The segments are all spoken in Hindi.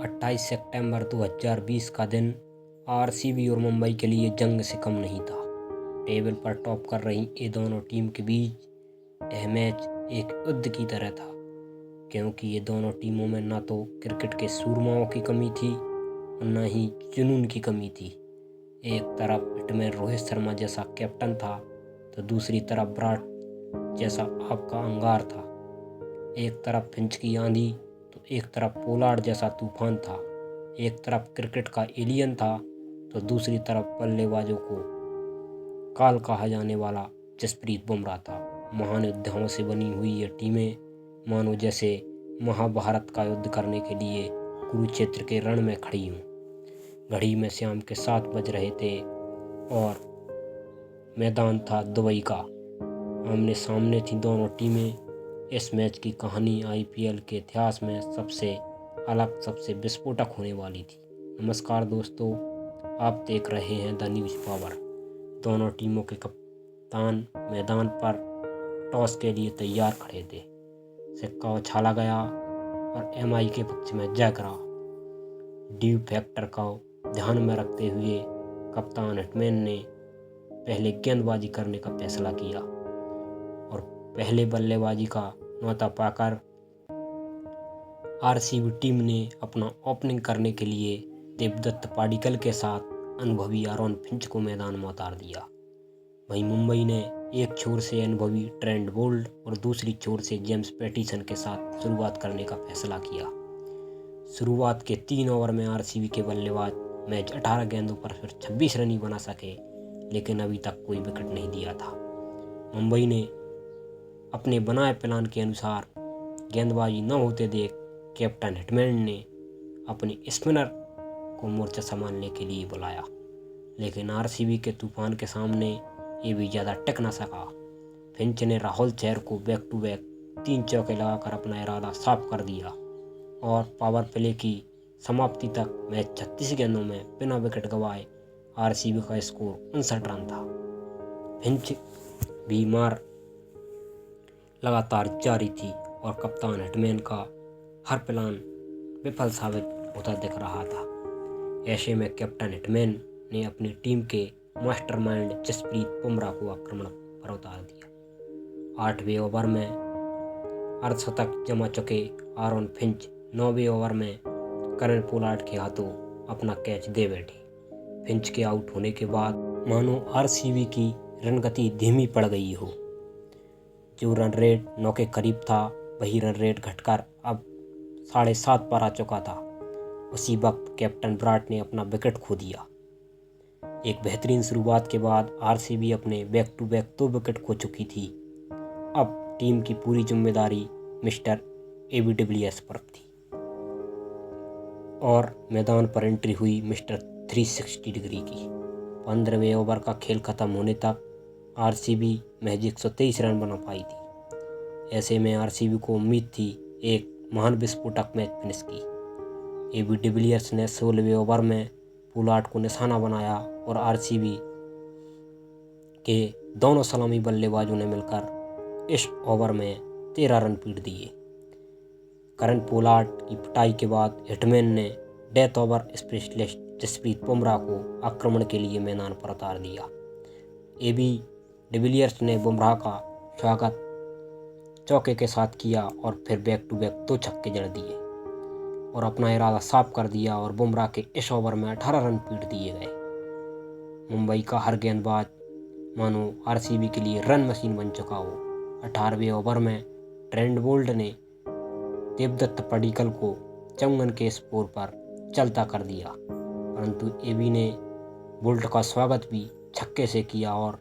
28 सितंबर 2020 का दिन आरसीबी और मुंबई के लिए जंग से कम नहीं था। टेबल पर टॉप कर रही ये दोनों टीम के बीच यह मैच एक युद्ध की तरह था, क्योंकि ये दोनों टीमों में न तो क्रिकेट के सूरमाओं की कमी थी और न ही जुनून की कमी थी। एक तरफ हिटमैन रोहित शर्मा जैसा कैप्टन था तो दूसरी तरफ विराट जैसा आपका अंगार था। एक तरफ फिंच की आंधी तो एक तरफ पोलार्ड जैसा तूफान था। एक तरफ क्रिकेट का एलियन था तो दूसरी तरफ बल्लेबाजों को काल कहा जाने वाला जसप्रीत बुमराह था। महान योद्धाओं से बनी हुई ये टीमें मानो जैसे महाभारत का युद्ध करने के लिए कुरुक्षेत्र के रण में खड़ी हूँ। घड़ी में शाम के 7 बज रहे थे और मैदान था दुबई का। आमने सामने थी दोनों टीमें। इस मैच की कहानी आईपीएल के इतिहास में सबसे अलग, सबसे विस्फोटक होने वाली थी। नमस्कार दोस्तों, आप देख रहे हैं द न्यूज़ पावर। दोनों टीमों के कप्तान मैदान पर टॉस के लिए तैयार खड़े थे। सिक्का उछाला गया और एमआई के पक्ष में जय करा। ड्यू फैक्टर का ध्यान में रखते हुए कप्तान हिटमैन ने पहले गेंदबाजी करने का फैसला किया और पहले बल्लेबाजी का न्योता पाकर आरसीबी टीम ने अपना ओपनिंग करने के लिए देवदत्त पाडिक्कल के साथ अनुभवी आरोन फिंच को मैदान में उतार दिया। वहीं मुंबई ने एक छोर से अनुभवी ट्रेंट बोल्ट और दूसरी छोर से जेम्स पैटिसन के साथ शुरुआत करने का फैसला किया। शुरुआत के 3 ओवर में आरसीबी के बल्लेबाज मैच 18 गेंदों पर फिर 26 रन ही बना सके, लेकिन अभी तक कोई विकेट नहीं दिया था। मुंबई ने अपने बनाए प्लान के अनुसार गेंदबाजी न होते देख कैप्टन हिटमैन ने अपने स्पिनर को मोर्चा संभालने के लिए बुलाया, लेकिन आरसीबी के तूफान के सामने ये भी ज़्यादा टिक न सका। फिंच ने राहुल चहर को बैक टू बैक 3 चौके लगाकर अपना इरादा साफ कर दिया और पावर प्ले की समाप्ति तक मैच 36 गेंदों में बिना विकेट गंवाए आरसीबी का स्कोर 59 रन था। फिंच भी मार लगातार जारी थी और कप्तान हिटमैन का हर प्लान विफल साबित होता दिख रहा था। ऐसे में कैप्टन हिटमैन ने अपनी टीम के मास्टरमाइंड जसप्रीत बुमराह को आक्रमण पर उतार दिया। 8वें ओवर में अर्धशतक जमा चुके आरोन फिंच 9वें ओवर में करन पोलार्ड के हाथों अपना कैच दे बैठे। फिंच के आउट होने के बाद मानो आरसीबी की रनगति धीमी पड़ गई हो। जो रन रेट 9 के करीब था, वही रन रेट घटकर अब 7.5 पर आ चुका था। उसी वक्त कैप्टन विराट ने अपना विकेट खो दिया। एक बेहतरीन शुरुआत के बाद आरसीबी अपने बैक टू बैक 2 विकेट खो चुकी थी। अब टीम की पूरी जिम्मेदारी मिस्टर एबी डिविलियर्स पर थी और मैदान पर एंट्री हुई मिस्टर 360 डिग्री की। 15वें ओवर का खेल खत्म होने तक आरसीबी महज 123 रन बना पाई थी। ऐसे में आरसीबी को उम्मीद थी एक महान विस्फोटक मैच फिनिश की। एबी डिविलियर्स ने 16वें ओवर में पोलार्ड को निशाना बनाया और आरसीबी के दोनों सलामी बल्लेबाजों ने मिलकर इस ओवर में 13 रन पीट दिए। करन पोलार्ड की पिटाई के बाद हिटमैन ने death over specialist Jasprit Bumrah को आक्रमण के लिए मैदान पर उतार दिया। एबी डिविलियर्स ने बुमराह का स्वागत चौके के साथ किया और फिर बैक टू बैक 2 छक्के जड़ दिए और अपना इरादा साफ कर दिया और बुमराह के इस ओवर में 18 रन पीट दिए गए। मुंबई का हर गेंदबाज मानो आरसीबी के लिए रन मशीन बन चुका हो। 18वें ओवर में ट्रेंट बोल्ट ने देवदत्त पाडिक्कल को चौंगन के स्कोर पर चलता कर दिया, परंतु एबी ने बोल्ट का स्वागत भी छक्के से किया और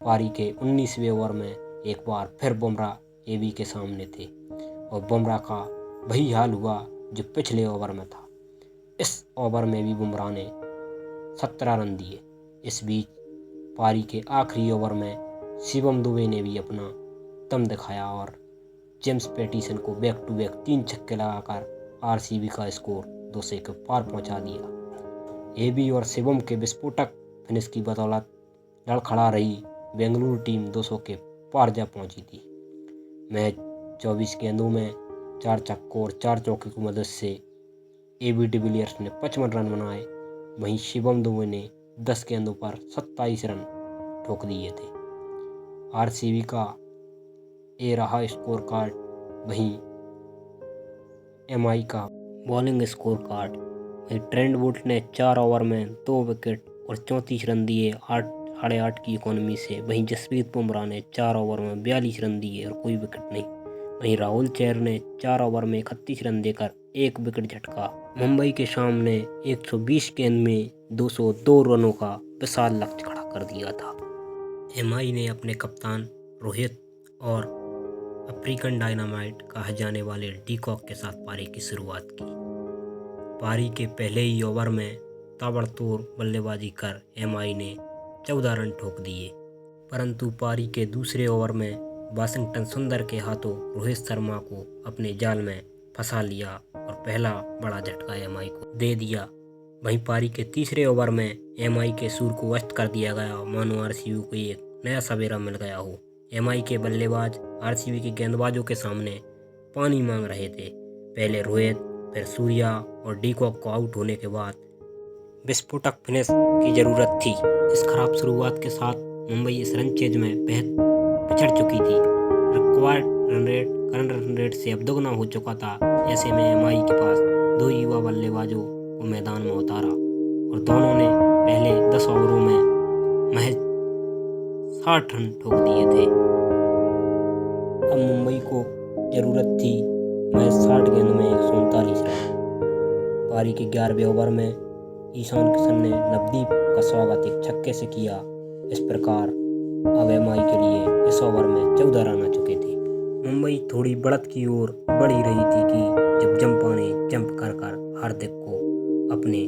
पारी के 19वें ओवर में एक बार फिर बुमराह एबी के सामने थे और बुमराह का वही हाल हुआ जो पिछले ओवर में था। इस ओवर में भी बुमराह ने 17 रन दिए। इस बीच पारी के आखिरी ओवर में शिवम दुबे ने भी अपना दम दिखाया और जेम्स पैटिसन को बैक टू बैक 3 छक्के लगाकर आरसीबी का स्कोर 200 के पार पहुंचा दिया। एबी और शिवम के विस्फोटक फिनिश की बदौलत लड़खड़ा रही बेंगलुरु टीम 200 के पार जा पहुंची थी। मैच 24 गेंदों में 4 छक्कों और 4 चौके की मदद से एबी डिविलियर्स ने 55 रन बनाए। वहीं शिवम दुबे ने 10 गेंदों पर 27 रन ठोक दिए थे। आरसीबी का ये रहा स्कोर कार्ड। वहीं एमआई का बॉलिंग स्कोर कार्ड। वहीं ट्रेंट बोल्ट ने 4 ओवर में 2 विकेट और 34 रन दिए 8.5 की इकोनॉमी से। वहीं जसप्रीत बुमराह ने 4 ओवर में 42 रन दिए और कोई विकेट नहीं। वहीं राहुल चहर ने 4 ओवर में 31 रन देकर 1 विकेट झटका। मुंबई के सामने 120 गेंद में 202 रनों का विशाल लक्ष्य खड़ा कर दिया था। एमआई ने अपने कप्तान रोहित और अफ्रीकन डायनामाइट कहा जाने वाले डीकॉक के साथ पारी की शुरुआत की। पारी के पहले ही ओवर में ताबड़तोड़ बल्लेबाजी कर एमआई ने 14 रन ठोक दिए, परंतु पारी के दूसरे ओवर में वाशिंगटन सुंदर के हाथों रोहित शर्मा को अपने जाल में फंसा लिया और पहला बड़ा झटका एमआई को दे दिया। वहीं पारी के तीसरे ओवर में एमआई के सूर को अस्त कर दिया गया, मानो आरसीबी को एक नया सवेरा मिल गया हो। एमआई के बल्लेबाज आरसीबी के गेंदबाजों के सामने पानी मांग रहे थे। पहले रोहित, फिर सूर्या और डीकॉक को आउट होने के बाद विस्फोटक फिनिश की जरूरत थी। इस खराब शुरुआत के साथ मुंबई इस रन चेज में बेहद पिछड़ चुकी थी। रिक्वायर्ड करंट रन रेट से अब दोगुना हो चुका था। ऐसे में एमआई के पास 2 युवा बल्लेबाजों को मैदान में उतारा और दोनों ने पहले 10 ओवरों में महज 60 रन ठोक दिए थे। अब मुंबई को जरूरत थी महज 60 गेंद में 139 रन। पारी के 11वें ओवर में ईशान किशन ने नवदीप का स्वागत एक छक्के से किया। इस प्रकार अब एमआई के लिए इस ओवर में 14 रन आ चुके थे। मुंबई थोड़ी बढ़त की ओर बढ़ ही रही थी कि जब जंपा ने जंप कर हार्दिक को अपने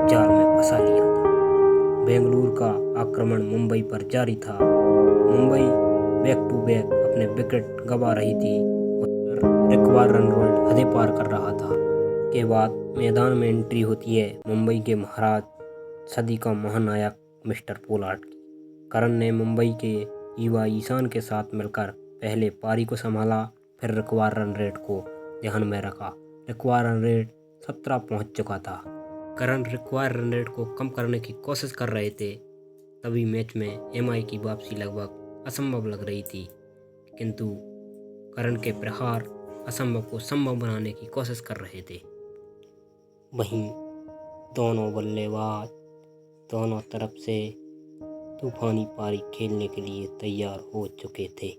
जाल में फंसा लिया था। बेंगलुरु का आक्रमण मुंबई पर जारी था। मुंबई बैक टू बैक अपने विकेट गंवा रही थी और रिक्वायर्ड रन रेट हदें पार कर रहा था। के बाद मैदान में एंट्री होती है मुंबई के महाराज, सदी का महानायक मिस्टर पोलार्ड की। करण ने मुंबई के युवा ईशान के साथ मिलकर पहले पारी को संभाला, फिर रिक्वायर्ड रन रेट को ध्यान में रखा। रिक्वायर्ड रन रेट 17 पहुंच चुका था। करण रिक्वायर्ड रन रेट को कम करने की कोशिश कर रहे थे। तभी मैच में एमआई की वापसी लगभग असंभव लग रही थी, किंतु करण के प्रहार असंभव को संभव बनाने की कोशिश कर रहे थे। वहीं दोनों बल्लेबाज दोनों तरफ से तूफानी पारी खेलने के लिए तैयार हो चुके थे।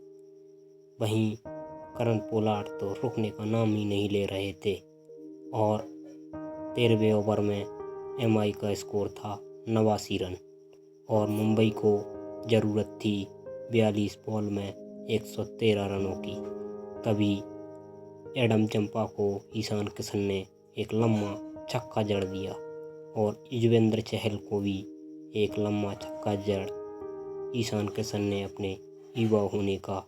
वहीं करण पोलार्ड तो रुकने का नाम ही नहीं ले रहे थे और 13वें ओवर में एमआई का स्कोर था 89 रन और मुंबई को ज़रूरत थी 42 बॉल में 113 रनों की। तभी एडम चंपा को ईशान किशन ने एक लम्बा छक्का जड़ दिया और युजवेंद्र चहल को भी एक लम्बा छक्का जड़ ईशान किशन ने अपने युवा होने का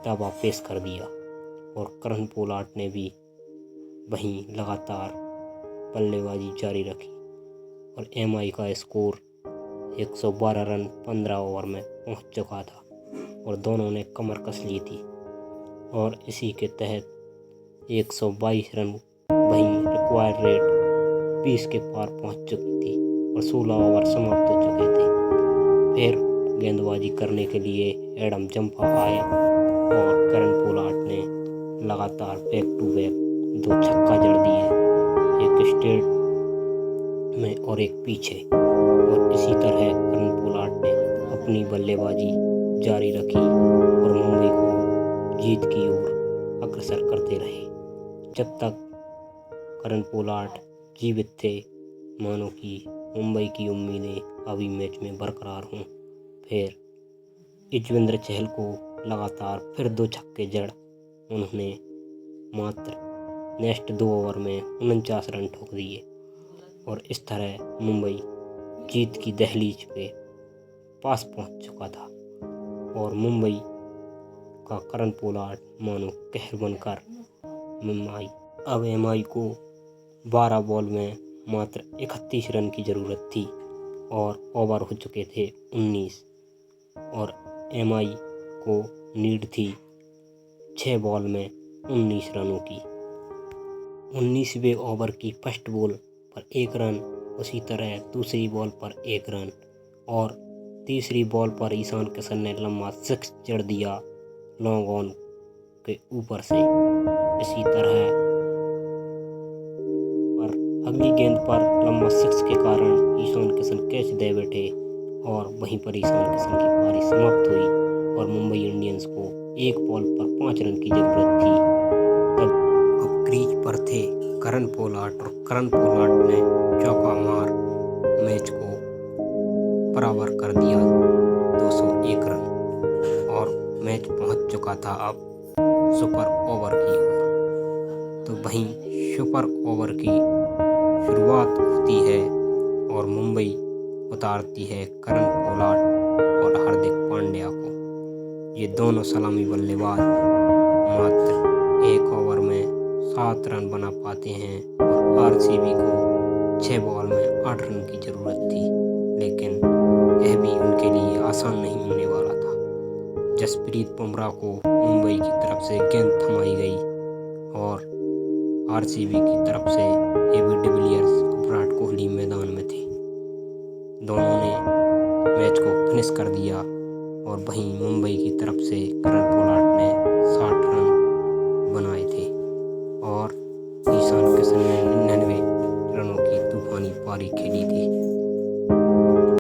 दावा पेश कर दिया और करण पोलार्ड ने भी वहीं लगातार बल्लेबाजी जारी रखी और एमआई का स्कोर 112 रन 15 ओवर में पहुंच चुका था और दोनों ने कमर कस ली थी और इसी के तहत 122 रन वहीं रिक्वायर्ड रेट 20 के पार पहुंच चुकी थी और 16 ओवर समाप्त हो चुके थे। फिर गेंदबाजी करने के लिए एडम चंपा आए और करण पोलार्ड ने लगातार बैक टू बैक 2 छक्का जड़ दिए, एक स्ट्रेट में और एक पीछे। और इसी तरह करण पोलार्ड ने अपनी बल्लेबाजी जारी रखी और मुंबई को जीत की ओर अग्रसर करते रहे। जब तक करण पोलार्ड जीवित थे, मानो कि मुंबई की उम्मीदें अभी मैच में बरकरार हों। फिर युजवेंद्र चहल को लगातार फिर 2 छक्के जड़ उन्होंने मात्र नेक्स्ट 2 ओवर में 49 रन ठोक दिए और इस तरह मुंबई जीत की दहलीज पे पास पहुंच चुका था और मुंबई का करण पोलार्ड मानो कहर बनकर अब एमआई को 12 बॉल में मात्र 31 रन की ज़रूरत थी और ओवर हो चुके थे 19 और एमआई को नीड थी 6 बॉल में 19 रनों की। 19वें ओवर की फर्स्ट बॉल पर 1 रन, उसी तरह दूसरी बॉल पर 1 रन और तीसरी बॉल पर ईशान किशन ने लंबा 6 जड़ दिया लॉन्ग ऑन के ऊपर से। इसी तरह पर अगली गेंद पर लंबा 6 के कारण ईशान किशन कैच दे बैठे और वहीं पर ईशान किशन की पारी समाप्त हुई और मुंबई इंडियंस को 1 बॉल पर 5 रन की जरूरत थी। तब अब क्रीज पर थे करण पोलार्ड और करण पोलार्ड ने चौका मार मैच को बराबर कर दिया 201 रन और मैच पहुंच चुका था अब सुपर ओवर की ओर। तो वहीं सुपर ओवर की शुरुआत होती है और मुंबई उतारती है करण पोलार्ड और हार्दिक पांड्या को। ये दोनों सलामी बल्लेबाज मात्र 1 ओवर में 7 रन बना पाते हैं और आरसीबी को 6 बॉल में 8 रन की जरूरत थी, लेकिन यह भी उनके लिए आसान नहीं होने वाला था। जसप्रीत बुमराह को मुंबई की तरफ से गेंद थमाई गई और आरसीबी की तरफ से एबी डिविलियर्स, विराट कोहली मैदान में थे। दोनों ने मैच को फिनिश कर दिया और वहीं मुंबई की तरफ से करण पोलार्ड ने 60 रन बनाए थे और ईशान किशन ने 99 रनों की तूफानी पारी खेली।